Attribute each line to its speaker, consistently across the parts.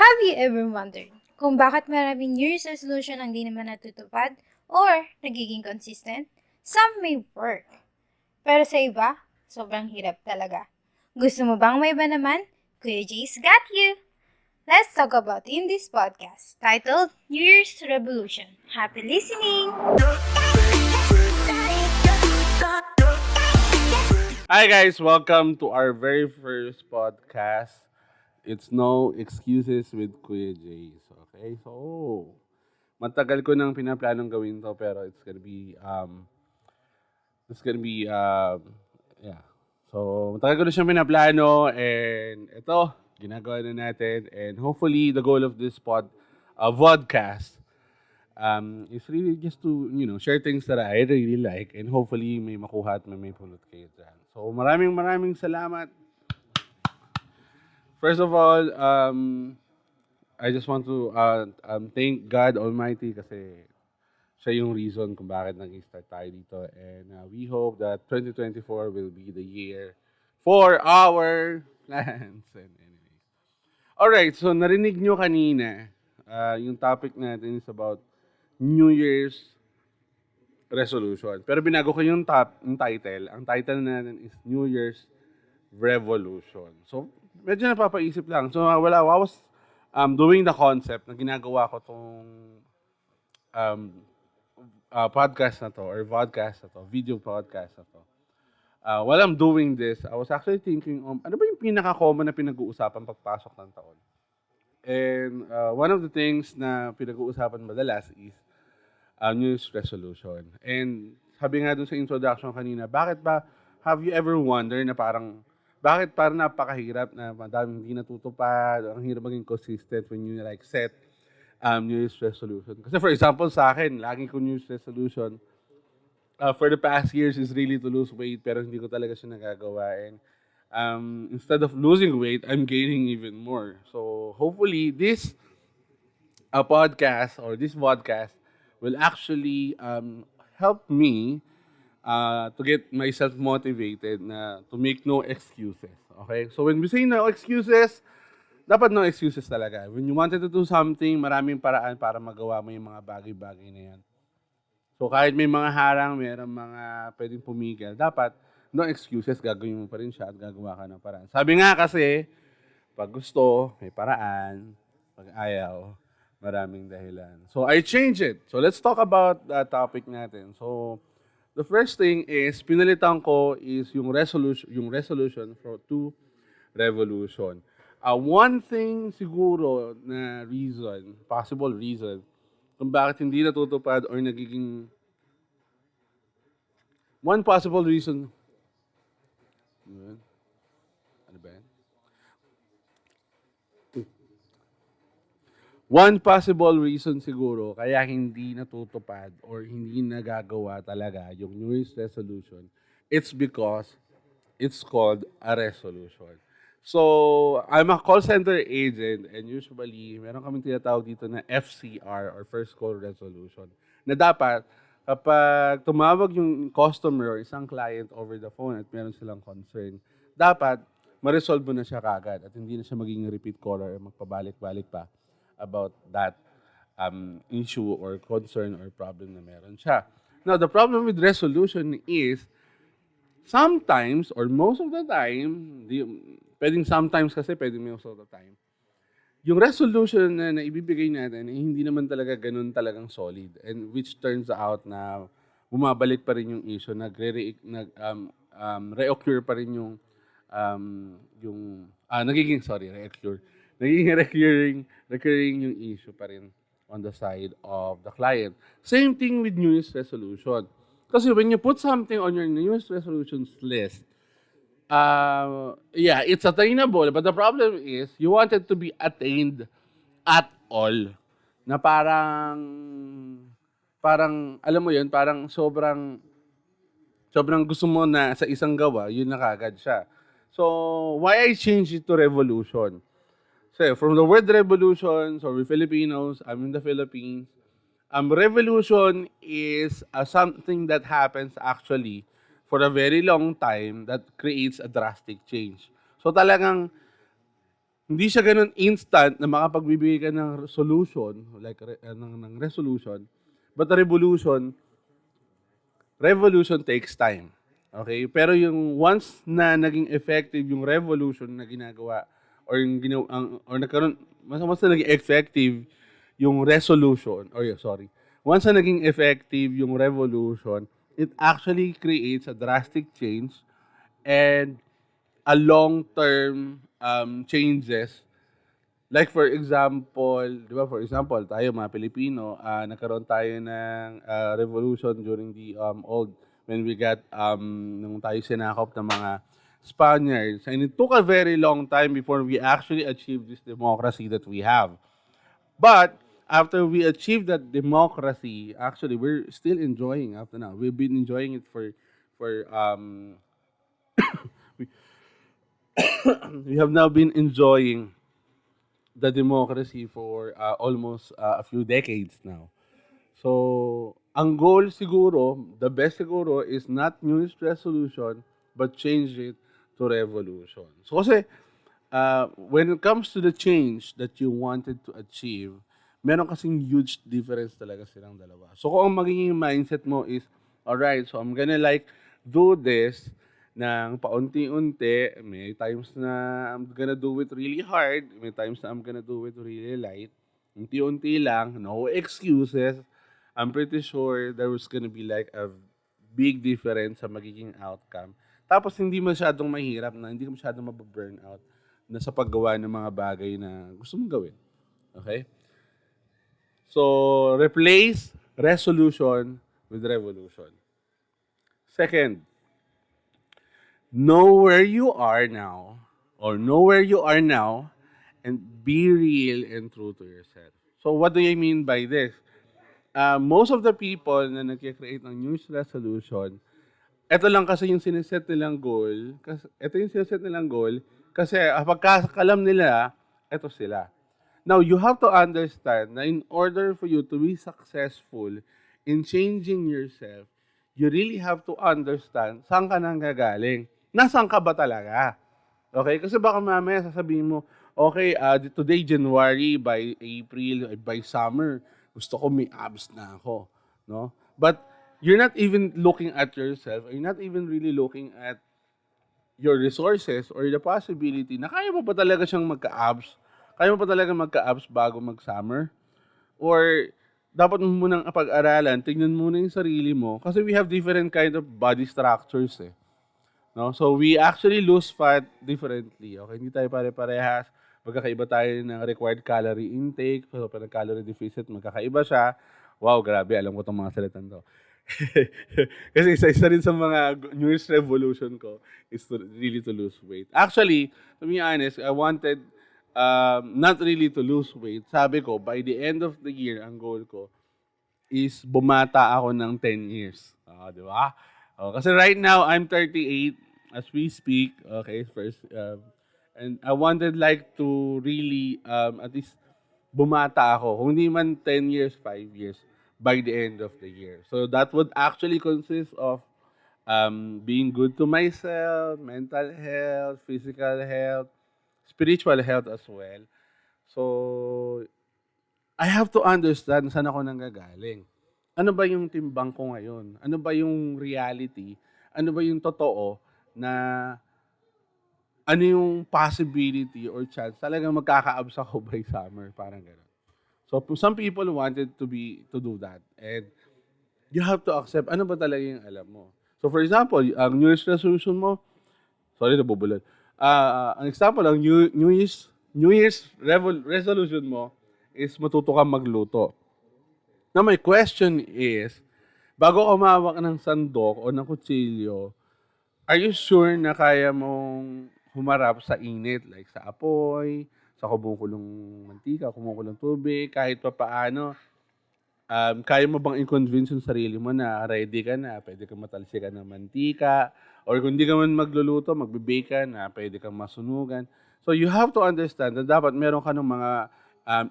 Speaker 1: Have you ever wondered kung bakit maraming New Year's resolution ang di naman natutupad or nagiging consistent? Some may work, pero sa iba, sobrang hirap talaga. Gusto mo bang may iba naman? Kuya Jay's got you! Let's talk about in this podcast titled New Year's Revolution. Happy listening!
Speaker 2: Hi guys, welcome to our very first podcast. It's No Excuses with Kuya Jays. Okay, so matagal ko nang pinaplanong gawin to pero yeah. So matagal ko na siyang pinaplano and ito, ginagawa na natin and hopefully the goal of this vodcast is really just to, share things that I really like and hopefully may makuha at may pulot kayo dyan. So maraming salamat. First of all, I just want to thank God Almighty kasi siya yung reason kung bakit nag-start tayo dito. And we hope that 2024 will be the year for our plans. And anyways. Alright, so narinig nyo kanina, yung topic natin is about New Year's resolution. Pero binago ko yung title. Ang title natin is New Year's Revolution. So, medyo napapaisip lang. So, I was doing the concept na ginagawa ko tong um, podcast na to or vodcast na to, video podcast na to. While I'm doing this, I was actually thinking, ano ba yung pinaka-common na pinag-uusapan pagpasok ng taon? And one of the things na pinag-uusapan madalas is New Year's resolution. And sabi nga dun sa introduction kanina, have you ever wondered na bakit parang napakahirap na madaming hindi natutupad, ang hirap maging consistent when you set New Year's resolution. Kasi for example sa akin, lagi ko New Year's resolution for the past years is really to lose weight pero hindi ko talaga siya nagagawa. And instead of losing weight, I'm gaining even more. So hopefully this podcast or this podcast will actually help me to get myself motivated na to make no excuses. Okay? So when we say no excuses, dapat no excuses talaga. When you wanted to do something, maraming paraan para magawa mo yung mga bagay-bagay na yan. So kahit may mga harang, mayroong mga pwedeng pumigil, dapat no excuses, gagawin mo pa rin siya at gagawa ka ng paraan. Sabi nga kasi, pag gusto, may paraan. Pag ayaw, maraming dahilan. So, I change it. So, let's talk about the topic natin. So, the first thing is, pinalitan ko is yung resolution to revolution. One thing siguro na possible reason, kung bakit hindi natutupad or nagiging, one possible reason, ano ba yan? One possible reason siguro kaya hindi natutupad or hindi nagagawa talaga yung New Year's resolution, it's because it's called a resolution. So, I'm a call center agent and usually, meron kaming tinatawag dito na FCR or First Call Resolution na dapat kapag tumawag yung customer or isang client over the phone at meron silang concern, dapat ma-resolve mo na siya kagad at hindi na siya magiging repeat caller or magpabalik-balik pa about that issue or concern or problem na meron siya. Now, the problem with resolution is sometimes or most of the time, pwedeng sometimes kasi pwedeng most of the time, yung resolution na ibibigay natin hindi naman talaga ganun talagang solid and which turns out na bumabalik pa rin yung issue, reoccur pa rin nagiging recurring yung issue pa rin on the side of the client. Same thing with New Year's resolution. Kasi when you put something on your New Year's resolutions list, it's attainable. But the problem is, you want it to be attained at all. Na parang, alam mo yun, parang sobrang gusto mo na sa isang gawa, yun na kagad siya. So, why I change it to revolution? So, from the word revolution, so we're Filipinos, I'm in the Philippines. Revolution is something that happens actually for a very long time that creates a drastic change. So talagang hindi siya gano'n instant na makapagbibigay ka ng solution, like ng resolution, but the revolution takes time. Okay? Pero yung once na naging effective yung revolution na ginagawa or yung or nagkaroon once na naging effective yung resolution or sorry, once na naging effective yung revolution, it actually creates a drastic change and a long-term changes. Like for example, 'di ba, for example, tayo mga Pilipino, nagkaroon tayo ng revolution during the old when we got nung tayo sinakop ng mga Spaniards. And it took a very long time before we actually achieved this democracy that we have. But after we achieved that democracy, actually we're still enjoying up to now. We've been enjoying it for we have now been enjoying the democracy for almost a few decades now. So, ang goal siguro, the best siguro is not New Year's resolution, but change it to revolution. So, kasi when it comes to the change that you wanted to achieve, meron kasing huge difference talaga silang dalawa. So, kung ang magiging mindset mo is, alright, so I'm gonna like do this ng paunti-unti. May times na I'm gonna do it really hard. May times na I'm gonna do it really light. Unti-unti lang, no excuses. I'm pretty sure there was gonna be like a big difference sa magiging outcome. Tapos hindi masyadong mahirap na, hindi ka masyadong mababurn out na sa paggawa ng mga bagay na gusto mong gawin. Okay? So, replace resolution with revolution. Second, know where you are now and be real and true to yourself. So what do I mean by this? Most of the people na nagkikreate ng New Year's resolution, ito lang kasi yung siniset nilang goal. Ito yung siniset nilang goal kasi pagkakalam nila, ito sila. Now, you have to understand na in order for you to be successful in changing yourself, you really have to understand saan ka nang gagaling. Nasaan ka ba talaga? Okay? Kasi baka mamaya sasabihin mo, okay, today January, by April, by summer, gusto ko may abs na ako. No? But you're not even looking at yourself, you're not even really looking at your resources or the possibility na kaya mo ba talaga siyang magka-abs? Kaya mo pa talaga magka-abs bago mag-summer? Or dapat mo munang pag-aralan, tingnan muna yung sarili mo kasi we have different kind of body structures eh. No? So we actually lose fat differently. Okay, hindi tayo pare-parehas. Magkakaiba tayo ng required calorie intake. So pag calorie deficit, magkakaiba siya. Wow, grabe, alam ko 'tong mga salitan 'to. Kasi isa rin sa mga New Year's resolution ko is really to lose weight. Actually, to be honest, I wanted not really to lose weight. Sabi ko, by the end of the year, ang goal ko is bumata ako ng 10 years. Di ba? Kasi right now, I'm 38 as we speak. Okay, first. And I wanted like to really at least bumata ako. Kung hindi man 10 years, 5 years by the end of the year. So that would actually consist of being good to myself, mental health, physical health, spiritual health as well. So, I have to understand saan ako nanggagaling. Ano ba yung timbang ko ngayon? Ano ba yung reality? Ano ba yung totoo na ano yung possibility or chance talagang magkaka-abs ako by summer, parang gano'n. So, some people wanted to do that. And you have to accept ano ba talaga yung alam mo. So, for example, ang New Year's resolution mo, sorry, nabubulan. Ang example, ang New Year's resolution mo is matuto kang magluto. Now, my question is, bago ka umawak ng sandok o ng kutsilyo, are you sure na kaya mong humarap sa init, like sa apoy, sa kumukulong mantika, kumukulong tubig, kahit pa paano, kaya mo bang i-convince yung sarili mo na ready ka na, pwede kang matalsikan ng mantika, or kung di ka man magluluto, magbe-bake ka na, pwede kang masunugan. So you have to understand na dapat meron ka ng mga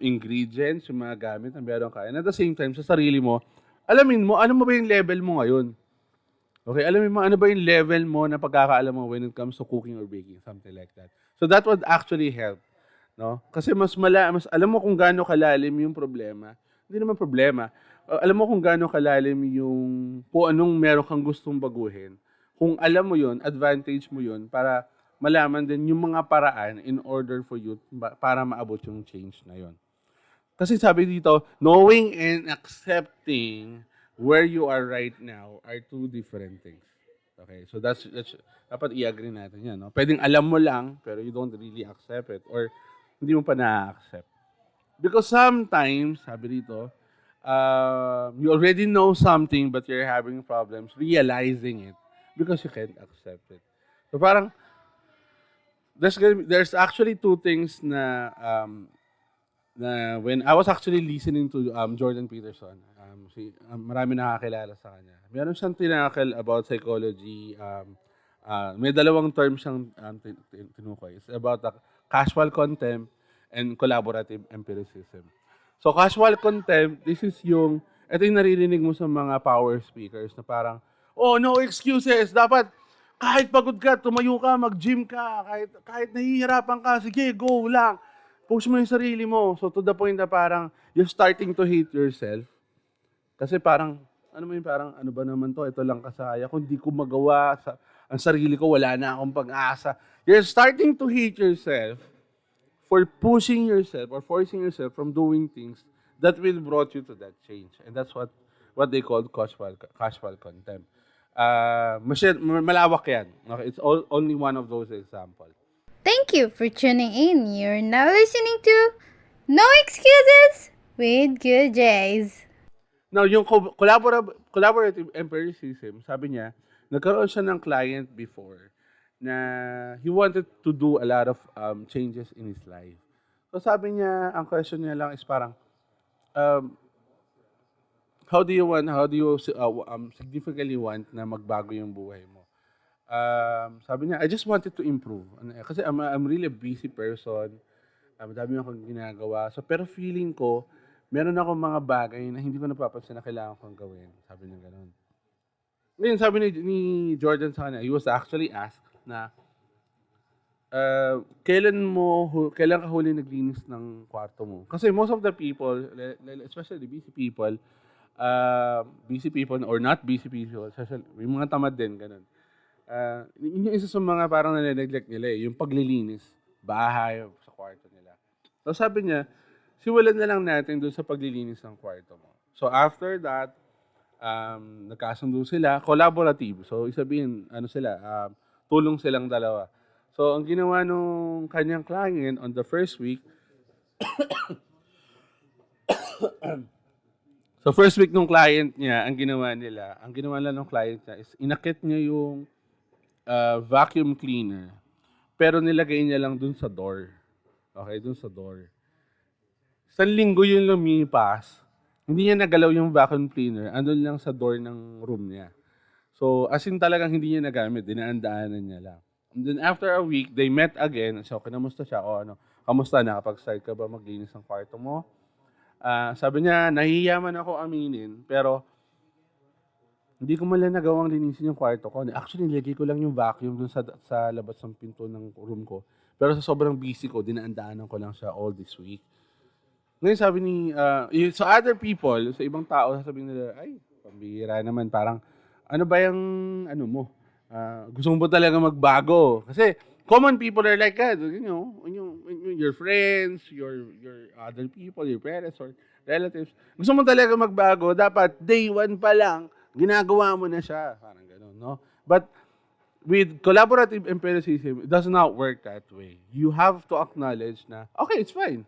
Speaker 2: ingredients, yung mga gamit na meron ka. And at the same time, sa sarili mo, alamin mo, ano mo ba yung level mo ngayon? Okay, alamin mo, ano ba yung level mo na pagkakaalam mo when it comes to cooking or baking, something like that. So that would actually help no? Kasi mas alam mo kung gaano kalalim yung problema. Hindi naman problema. Alam mo kung gaano kalalim yung kung anong meron kang gustong baguhin. Kung alam mo yun, advantage mo yun para malaman din yung mga paraan in order for you para maabot yung change na yun. Kasi sabi dito, knowing and accepting where you are right now are two different things. Okay, so that's dapat i-agree natin yan. No? Pwedeng alam mo lang, pero you don't really accept it or hindi mo pa na-accept. Because sometimes, sabi dito, you already know something but you're having problems realizing it because you can't accept it. So parang, there's actually two things na when I was actually listening to Jordan Peterson, marami nakakilala sa kanya. Meron siyang tinakil about psychology. May dalawang terms siyang tinukoy. It's about the casual contempt and collaborative empiricism. So casual contempt, ito yung naririnig mo sa mga power speakers na parang, oh, no excuses, dapat kahit pagod ka, tumayo ka, mag-gym ka, kahit nahihirapan ka, sige, go lang. Push mo yung sarili mo. So to the point na parang you're starting to hate yourself. Kasi parang, ano ba naman to? Ito lang kasaya. Kung di ko magawa, ang sarili ko, wala na akong pag-asa. You're starting to hate yourself for pushing yourself or forcing yourself from doing things that will brought you to that change. And that's what they call casual contempt. Malawak yan. Okay? It's only one of those examples.
Speaker 1: Thank you for tuning in. You're now listening to No Excuses with Good Jays.
Speaker 2: Now, yung collaborative empiricism, sabi niya, nagkaroon siya ng client before na he wanted to do a lot of changes in his life. So sabi niya, ang question niya lang is parang, how do you significantly want na magbago yung buhay mo? Sabi niya, I just wanted to improve. Kasi I'm really a busy person. Madami akong ginagawa. So, pero feeling ko, meron akong mga bagay na hindi ko napapansin na kailangan kong gawin. Sabi niya gano'n. Ngayon, sabi ni Jordan sa kanya, he was actually asked na, kailan ka huli naglinis ng kwarto mo? Kasi most of the people, especially busy people or not busy people, especially, may mga tamad din, gano'n. Yung isa sa mga parang nane-neglect nila yung paglilinis, bahay, sa kwarto nila. So sabi niya, simulan na lang natin doon sa paglilinis ng kwarto mo. So after that, nagkasundo sila, collaborative. So isabihin, tulong silang dalawa. So ang ginawa nung kanyang client on the first week, so first week nung client niya, ang ginawa lang ng client niya is inakit niya yung vacuum cleaner. Pero nilagay niya lang dun sa door. Okay, dun sa door. Isang linggo yun lumipas, hindi niya nagalaw yung vacuum cleaner, andun lang sa door ng room niya. So, as in talagang hindi niya nagamit, dinaan-daanan niya lang. And then after a week, they met again. So, kinamusta siya? Kamusta? Nakapag-start ka ba maglinis ng kwarto mo? Sabi niya, nahihiyaman ako aminin, pero hindi ko man lang nagawang linisin yung kwarto ko. Actually, nilagay ko lang yung vacuum dun sa labas ng pinto ng room ko. Pero sa sobrang busy ko, dinaan-daanan ko lang siya all this week. Ngayon sabi sa other people, sa ibang tao, sasabihin nila, ay, pambihira naman. Parang, ano ba yung, gusto mo ba talaga magbago? Kasi, common people are like that. You know, your friends, your other people, your parents, or relatives. Gusto mo talaga magbago, dapat day one pa lang, ginagawa mo na siya. Parang gano'n, no? But with collaborative empiricism, it does not work that way. You have to acknowledge na, okay, it's fine.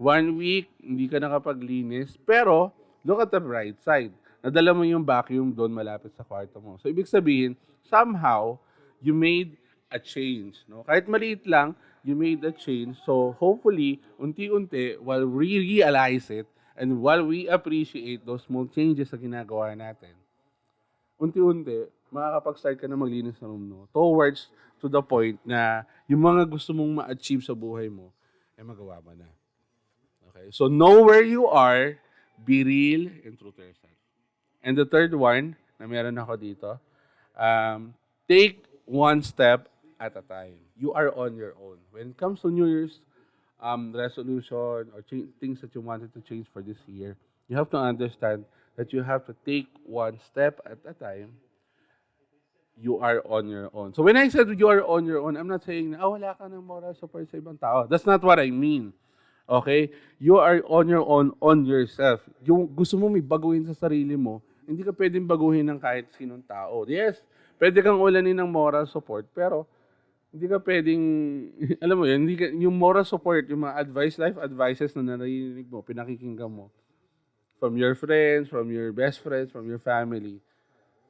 Speaker 2: 1 week, hindi ka nakapaglinis, pero look at the bright side. Nadala mo yung vacuum doon malapit sa kwarto mo. So, ibig sabihin, somehow, you made a change. No? Kahit maliit lang, you made a change. So, hopefully, unti-unti, while we realize it, and while we appreciate those small changes na ginagawa natin, unti-unti, makakapag-start ka na maglinis ng room mo towards to the point na yung mga gusto mong ma-achieve sa buhay mo, ay magawa mo na. Okay? So, know where you are, be real, and true to yourself. And the third one, na meron ako dito, take one step at a time. You are on your own. When it comes to New Year's resolution or things that you wanted to change for this year, you have to understand that you have to take one step at a time. You are on your own. So when I said you are on your own, I'm not saying na, wala ka ng moral support sa ibang tao. That's not what I mean. Okay? You are on your own, on yourself. Yung gusto mo may baguhin sa sarili mo, hindi ka pwedeng baguhin ng kahit sinong tao. Yes, pwede kang ulanin ng moral support, pero hindi ka pwedeng, alam mo yun, hindi ka, yung moral support, yung mga life advices na narinig mo, pinakikinggan mo, from your friends, from your best friends, from your family,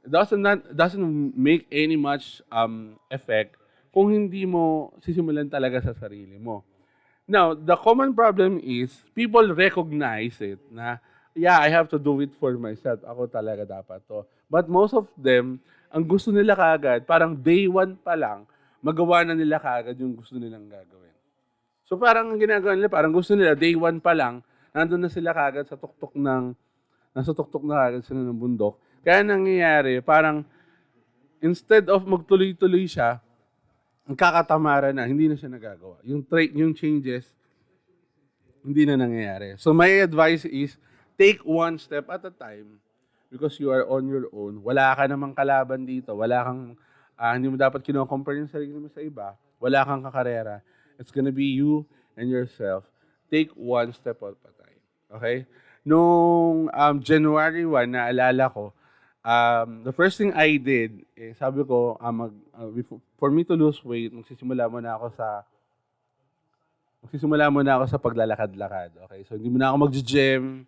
Speaker 2: doesn't make any much effect kung hindi mo sisimulan talaga sa sarili mo. Now, the common problem is people recognize it na yeah, I have to do it for myself. Ako talaga dapat to. But most of them, ang gusto nila kaagad, parang day one pa lang, magawa na nila kaagad yung gusto nilang gagawin. So parang ang ginagawa nila, parang gusto nila day one pa lang, nandun na sila kaagad sa tuktok ng nasa tuktok na kaagad sila ng bundok. Kaya nangyayari, parang instead of magtuloy-tuloy siya, ang kakatamaran na, hindi na siya nagagawa. Yung changes, hindi na nangyayari. So my advice is, take one step at a time because you are on your own. Wala ka namang kalaban dito. Wala kang, hindi mo dapat kino-compare yung sarili mo sa iba. Wala kang kakarera. It's gonna be you and yourself. Take one step at a time. Okay? Nung January 1, naalala ko, the first thing I did, sabi ko, for me to lose weight, magsisimula muna ako sa paglalakad-lakad. Okay? So, hindi muna ako mag-gym,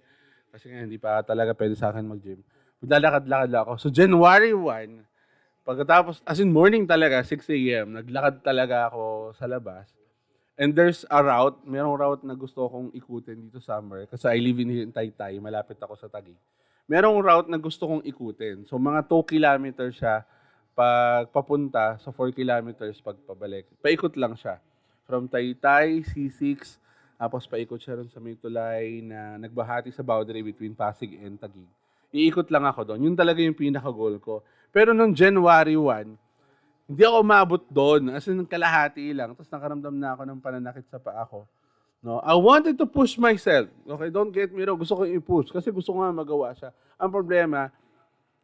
Speaker 2: kasi nga, hindi pa talaga pwede sa akin mag-gym. Maglalakad-lakad lang ako. So, January 1, pagkatapos, as in morning talaga, 6 a.m., naglakad talaga ako sa labas. And there's a route, merong route na gusto kong ikutin dito somewhere, kasi I live in Taytay, malapit ako sa Taguig. Merong route na gusto kong ikutin. So, mga 2 kilometers siya pag papunta, sa 4 kilometers pag pabalik. Paikot lang siya. From Taytay, C6, tapos paikot siya rin sa may tulay na nagbahati sa boundary between Pasig and Taguig. Iikot lang ako doon. Yun talaga yung pinaka-goal ko. Pero noong January 1, hindi ako umabot doon. As in, kalahati lang. Tapos nakaramdam na ako ng pananakit sa paa ko. No? I wanted to push myself. Okay, don't get me wrong. Gusto ko i-push kasi gusto ko nga magawa siya. Ang problema,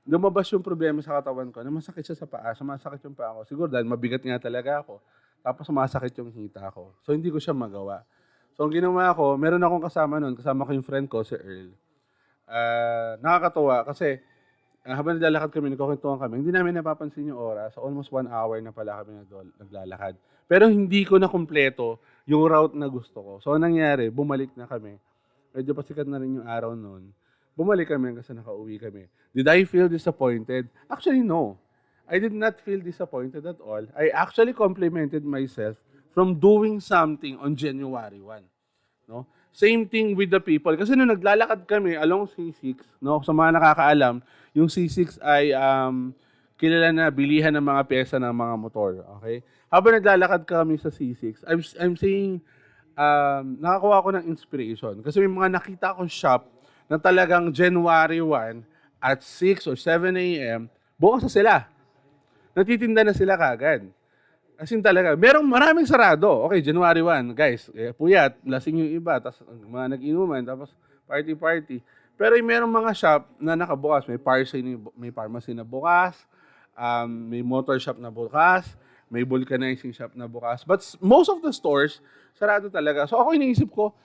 Speaker 2: lumabas yung problema sa katawan ko na masakit siya sa paa. Sumasakit yung paa ko. Siguro dahil mabigat nga talaga ako. Tapos sumasakit yung hita ko. So, hindi ko siya magawa. So, ang ginawa ko, meron akong kasama nun. Kasama ko yung friend ko, si Earl. Nakakatuwa kasi habang naglalakad kami, nagkukwentuhan kami, hindi namin napapansin yung oras. So, almost 1 hour na pala kami naglalakad. Pero hindi ko na kumpleto yung route na gusto ko. So, anong nangyari? Bumalik na kami. Medyo pasikat na rin yung araw noon. Bumalik kami kasi nakauwi kami. Did I feel disappointed? Actually, no. I did not feel disappointed at all. I actually complimented myself from doing something on January 1. No? Same thing with the people. Kasi nung naglalakad kami along C6, no, sa mga nakakaalam, yung C6 ay kilala na bilihan ng mga pyesa ng mga motor. Okay? Habang naglalakad kami sa C6, I'm saying, nakakuha ko ng inspiration. Kasi may mga nakita akong shop na talagang January 1 at 6 or 7 a.m., bukas na sila. Natitinda na sila kagad. As in talaga, maraming sarado. Okay, January 1, guys, puyat, lasing yung iba, tapos mga nag-inuman, tapos party-party. Pero merong mga shop na nakabukas. May pharmacy na bukas, may motor shop na bukas, may vulcanizing shop na bukas. But most of the stores, sarado talaga. So ako iniisip ko,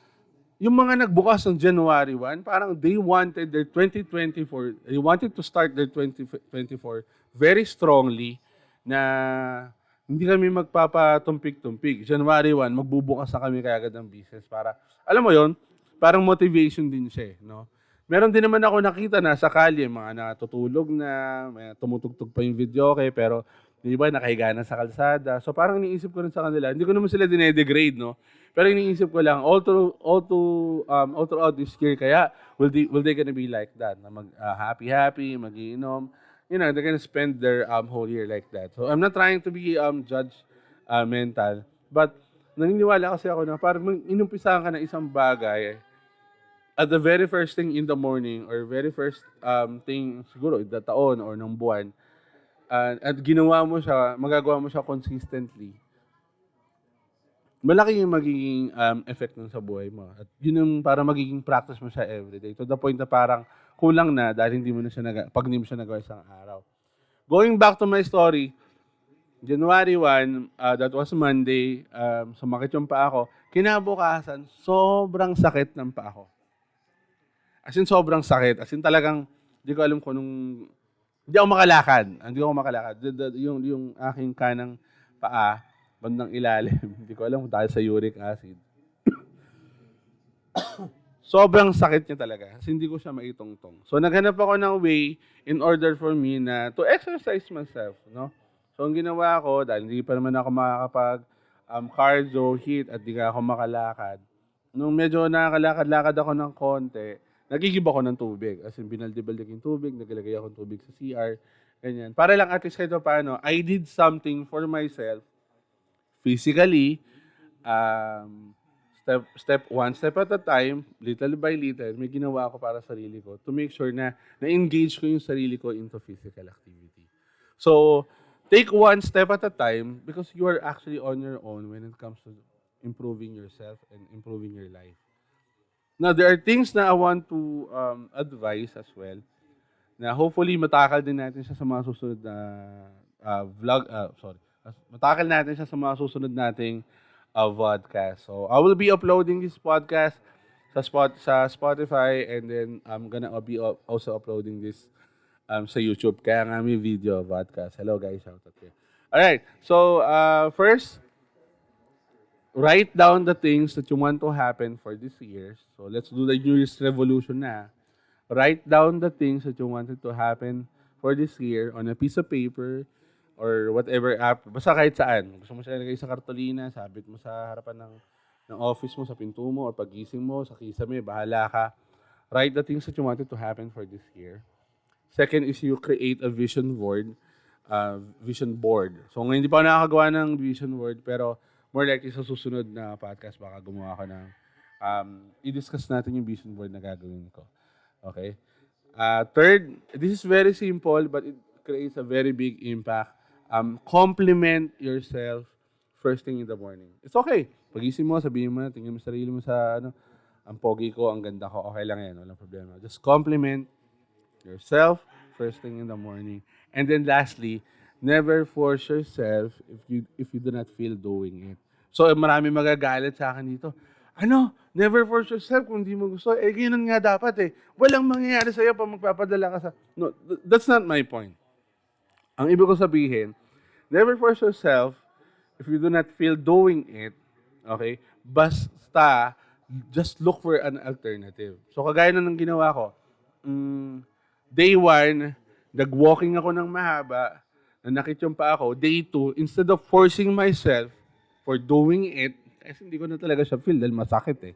Speaker 2: yung mga nagbukas ng January 1, parang they wanted their 2024, they wanted to start their 2024 very strongly na hindi kami magpapatumpik-tumpik. January 1, magbubukas na kami kagad ng business para, alam mo yon, parang motivation din siya, no? Meron din naman ako nakita na sa kalye, mga natutulog na, may tumutugtog pa yung video, okay, pero di ba, nakahiga na sa kalsada. So parang iniisip ko rin sa kanila, hindi ko naman sila dinedegrade, no? Pero iniisip ko lang, all throughout this year, kaya will they gonna be like that? Na happy, magiinom, you know, they're gonna spend their whole year like that. So I'm not trying to be mental, but naniniwala kasi ako na parang inumpisahan ka ng isang bagay at the very first thing in the morning or very first thing siguro in the taon or ng buwan, at magagawa mo siya consistently. malaki yung magiging effect nun sa buhay mo. At yun yung para magiging practice mo siya everyday. To the point na parang kulang na dahil hindi mo na siya pag hindi mo siya nagawa isang araw. Going back to my story, January 1, that was Monday, sumakit yung paa ko. Kinabukasan, sobrang sakit ng paa ko. As in, sobrang sakit. As in, talagang, hindi ko alam kung hindi ako makalakad. Hindi ako makalakad. Yung aking kanang paa, bandang ilalim. Hindi ko alam kung dahil sa uric acid. Sobrang sakit niya talaga. Kasi hindi ko siya maitungtong. So, naghanap ako ng way in order for me na to exercise myself, no? So, ang ginawa ko, dahil hindi pa naman ako makakapag cardio, HIIT, at di ka ako makalakad. Nung medyo nakakalakad-lakad ako ng konti, nagigib ako ng tubig. As in, binaldi-baldig yung tubig, naglagay ako ng tubig sa CR, ganyan. Para lang at least kahit paano, I did something for myself, physically, one step at a time, little by little, may ginawa ako para sa sarili ko to make sure na na-engage ko yung sarili ko into physical activity. So, take one step at a time because you are actually on your own when it comes to improving yourself and improving your life. Now, there are things na I want to advise as well na hopefully matakal din natin siya sa mga susunod na matakal natin siya sa mga susunod nating podcast. So, I will be uploading this podcast sa Spotify and then I'm gonna be also uploading this sa YouTube. Kaya nga may video podcast. Hello guys, shout out here. Alright, so first, write down the things that you want to happen for this year. So, let's do the New Year's resolution na. Write down the things that you wanted to happen for this year on a piece of paper or whatever app. Basta kahit saan. Gusto mo siya ilagay sa kartolina, sabit mo sa harapan ng office mo, sa pinto mo, or pagising mo, sa kisame, bahala ka. Write the things that you wanted to happen for this year. Second is you create a vision board. So, ngayon hindi pa ako nakakagawa ng vision board, pero more likely sa susunod na podcast, baka gumawa ko ng i-discuss natin yung vision board na gagawin ko. Okay? Third, this is very simple, but it creates a very big impact. Compliment yourself first thing in the morning. It's okay. Pagising mo, sabihin mo na, tingnan mo sarili mo sa, ang pogi ko, ang ganda ko, okay lang yan, walang problema. Just compliment yourself first thing in the morning. And then lastly, never force yourself if you do not feel doing it. So, marami magagalit sa akin dito. Never force yourself kung di mo gusto. Ganyan nga dapat eh. Walang mangyayari sa'yo pag magpapadala ka sa... No, that's not my point. Ang ibig ko sabihin, never force yourself if you do not feel doing it, okay? Basta, just look for an alternative. So, kagaya na ng ginawa ko, day 1, nag-walking ako ng mahaba, nanakit yung pa ako. Day 2, instead of forcing myself for doing it, kasi hindi ko na talaga siya feel dahil masakit eh.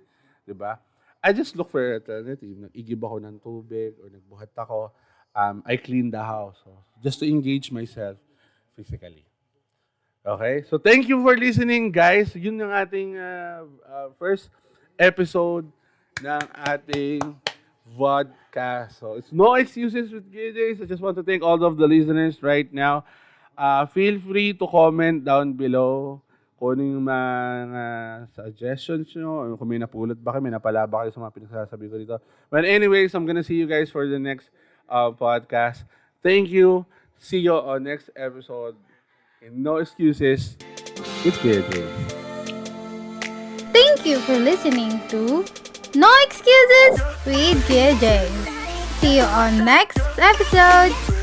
Speaker 2: Diba? I just look for an alternative. Nag-igib ako ng tubig or nagbuhat ako. I clean the house. So, just to engage myself physically. Okay? So, thank you for listening, guys. Yun yung ating first episode ng ating vodcast. So, it's no excuses with KJs. I just want to thank all of the listeners right now. Feel free to comment down below kung ano yung mga suggestions nyo, o kung may napulot ba kayo, may napala ba kayo sa mga pinagsasabi ko dito. But anyways, I'm gonna see you guys for the next podcast. Thank you. See you on next episode. And no excuses. It's KJ.
Speaker 1: Thank you for listening to No Excuses with KJ. See you on next episode.